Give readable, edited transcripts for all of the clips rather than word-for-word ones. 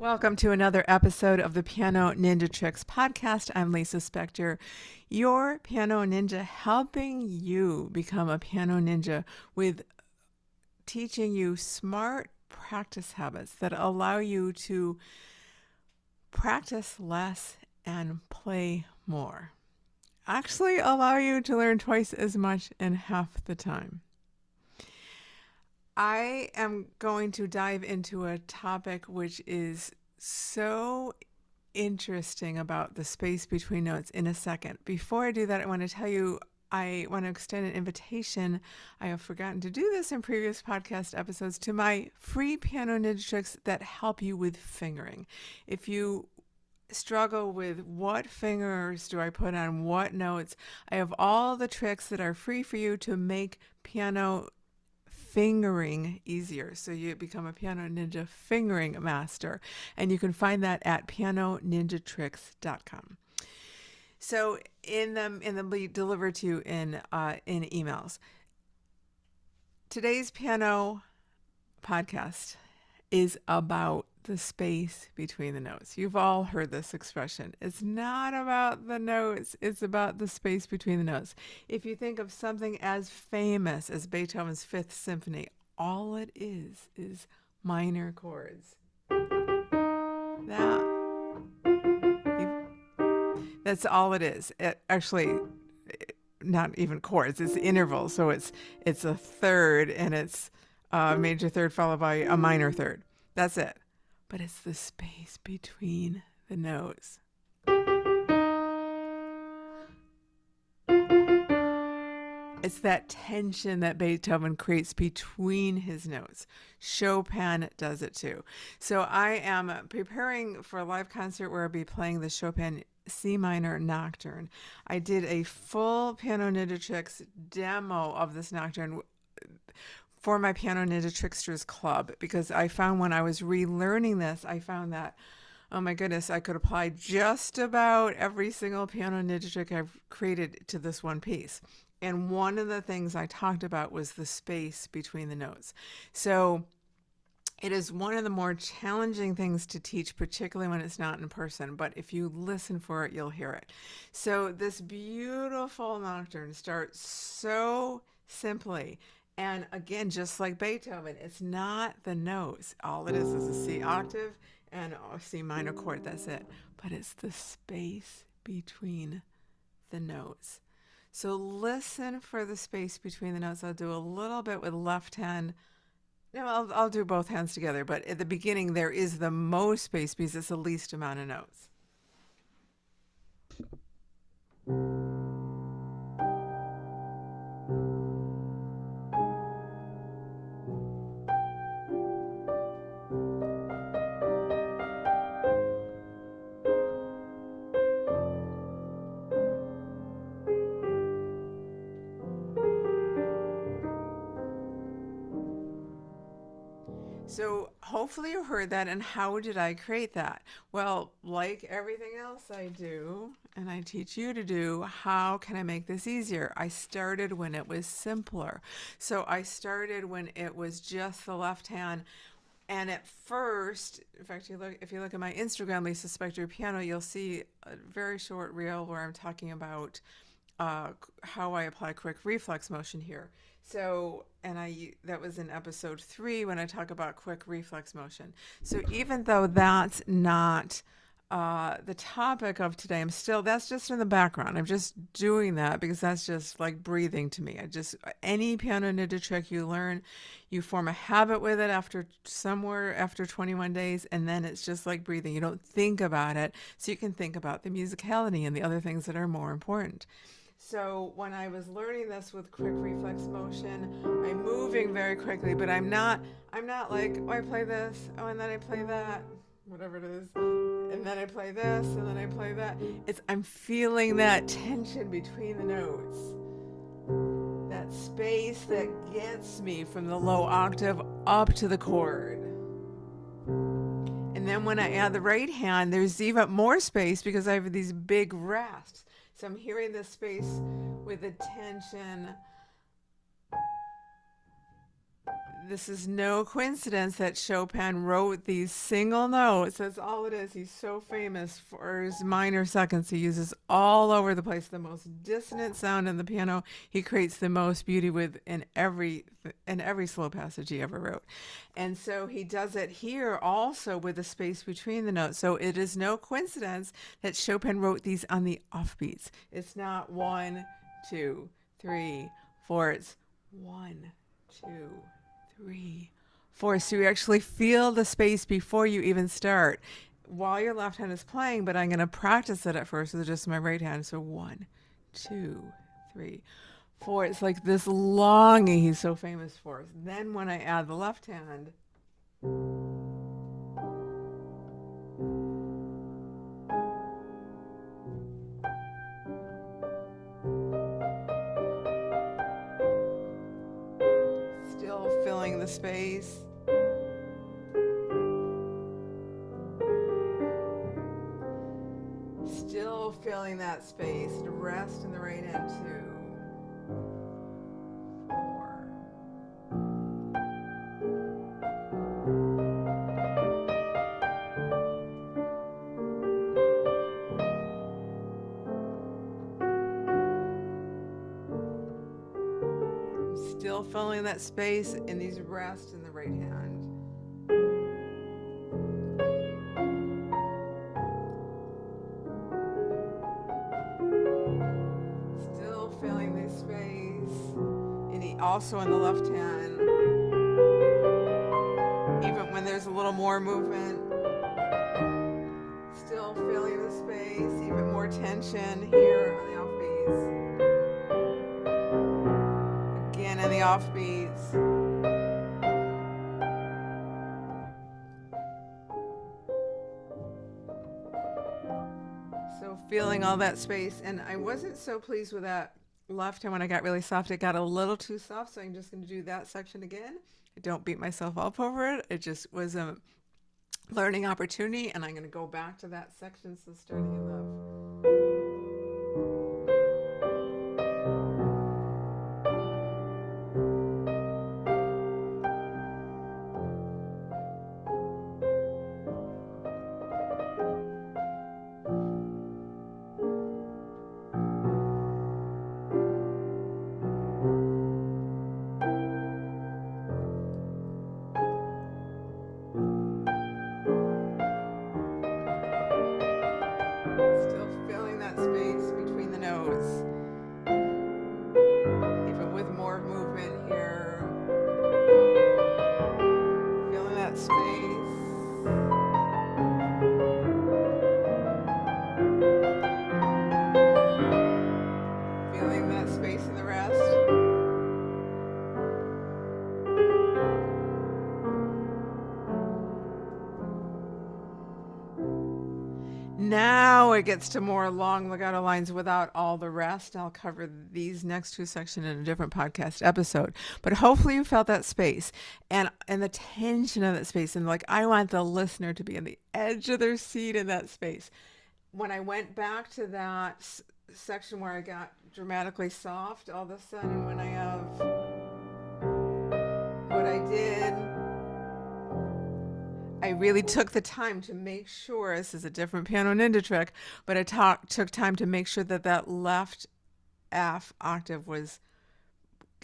Welcome to another episode of the Piano Ninja Tricks podcast. I'm Lisa Spector, your piano ninja, helping you become a piano ninja with teaching you smart practice habits that allow you to practice less and play more. Actually, allow you to learn twice as much in half the time. I am going to dive into a topic which is so interesting about the space between notes in a second. Before I do that, I want to tell you, I want to extend an invitation. I have forgotten to do this in previous podcast episodes to my free piano ninja tricks that help you with fingering. If you struggle with what fingers do I put on what notes, I have all the tricks that are free for you to make piano fingering easier, so you become a piano ninja fingering master, and you can find that at pianoninjatricks.com. So in the delivered to you in emails. Today's piano podcast is about the space between the notes. You've all heard this expression. It's not about the notes, it's about the space between the notes. If you think of something as famous as Beethoven's Fifth Symphony, all it is minor chords. That's all it is. Actually, not even chords, it's intervals. So it's a third, and it's a major third followed by a minor third. That's it. But it's the space between the notes. It's that tension that Beethoven creates between his notes. Chopin does it too. So I am preparing for a live concert where I'll be playing the Chopin C minor Nocturne. I did a full Piano Ninja Tricks demo of this Nocturne for my Piano Ninja Tricksters Club, because I found when I was relearning this, I found that, oh my goodness, I could apply just about every single Piano Ninja trick I've created to this one piece. And one of the things I talked about was the space between the notes. So it is one of the more challenging things to teach, particularly when it's not in person. But if you listen for it, you'll hear it. So this beautiful Nocturne starts so simply. And again, just like Beethoven, it's not the notes. All it is a C octave and a C minor chord. That's it. But it's the space between the notes. So listen for the space between the notes. I'll do a little bit with left hand. No, I'll do both hands together. But at the beginning, there is the most space because it's the least amount of notes. So hopefully you heard that. And how did I create that? Well, like everything else I do, and I teach you to do, how can I make this easier? I started when it was simpler. So I started when it was just the left hand. And at first, in fact, if you look at my Instagram, Lisa Spector Piano, you'll see a very short reel where I'm talking about how I apply quick reflex motion here. So, and that was in episode 3 when I talk about quick reflex motion. So even though that's not the topic of today, that's just in the background. I'm just doing that because that's just like breathing to me. Any piano ninja trick you learn, you form a habit with it after 21 days, and then it's just like breathing. You don't think about it, so you can think about the musicality and the other things that are more important. So when I was learning this with quick reflex motion, I'm moving very quickly, but I'm not like, oh, I play this, oh, and then I play that, whatever it is, and then I play this, and then I play that. I'm feeling that tension between the notes, that space that gets me from the low octave up to the chord. And then when I add the right hand, there's even more space because I have these big rasps. So I'm hearing this space with the tension This is no coincidence that Chopin wrote these single notes. That's all it is. He's so famous for his minor seconds. He uses all over the place the most dissonant sound in the piano. He creates the most beauty with in every slow passage he ever wrote. And so he does it here also with the space between the notes. So it is no coincidence that Chopin wrote these on the offbeats. It's not 1, 2, 3, 4. It's 1, 2, 3, 4. So you actually feel the space before you even start while your left hand is playing, but I'm going to practice it at first with just my right hand. So 1, 2, 3, 4. It's like this longing he's so famous for. Then when I add the left hand, still filling the space. Still filling that space. To rest in the right hand, 2, 4. Still filling that space in these rests in the right hand. Still filling this space, and also in the left hand. Even when there's a little more movement, still filling the space, even more tension here on the offbeats. Again in the offbeats. So feeling all that space, and I wasn't so pleased with that left hand when I got really soft. It got a little too soft, so I'm just going to do that section again. I don't beat myself up over it. It just was a learning opportunity, and I'm going to go back to that section. So starting in the now it gets to more long legato lines without all the rest. I'll cover these next two sections in a different podcast episode. But hopefully you felt that space and the tension of that space. And like, I want the listener to be on the edge of their seat in that space. When I went back to that section where I got dramatically soft, all of a sudden when I have what I did, I really took the time to make sure, this is a different piano ninja trick, but I took time to make sure that that left F octave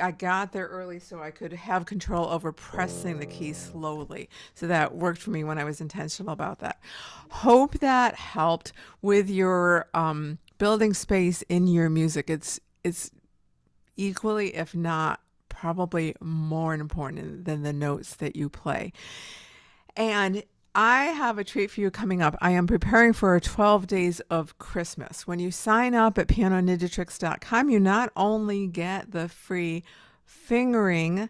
I got there early so I could have control over pressing the key slowly. So that worked for me when I was intentional about that. Hope that helped with your building space in your music. It's equally, if not probably more important than the notes that you play. And I have a treat for you coming up. I am preparing for 12 days of Christmas. When you sign up at pianoninjatricks.com, you not only get the free fingering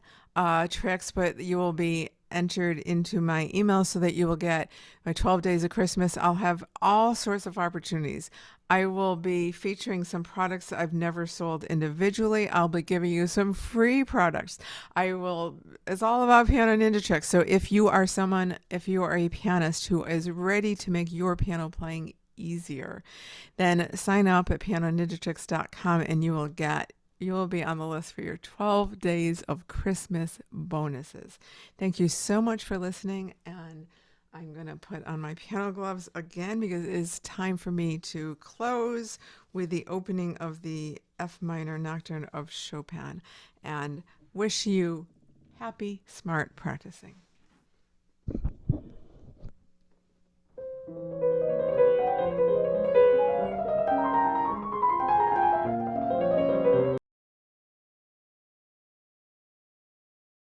tricks, but you will be entered into my email so that you will get my 12 days of Christmas. I'll have all sorts of opportunities. I will be featuring some products I've never sold individually. I'll be giving you some free products. It's all about Piano Ninja Tricks. So if you are a pianist who is ready to make your piano playing easier, then sign up at pianoninjatricks.com and you will get you will be on the list for your 12 days of Christmas bonuses. Thank you so much for listening. And I'm going to put on my piano gloves again because it is time for me to close with the opening of the F minor Nocturne of Chopin, and wish you happy, smart practicing.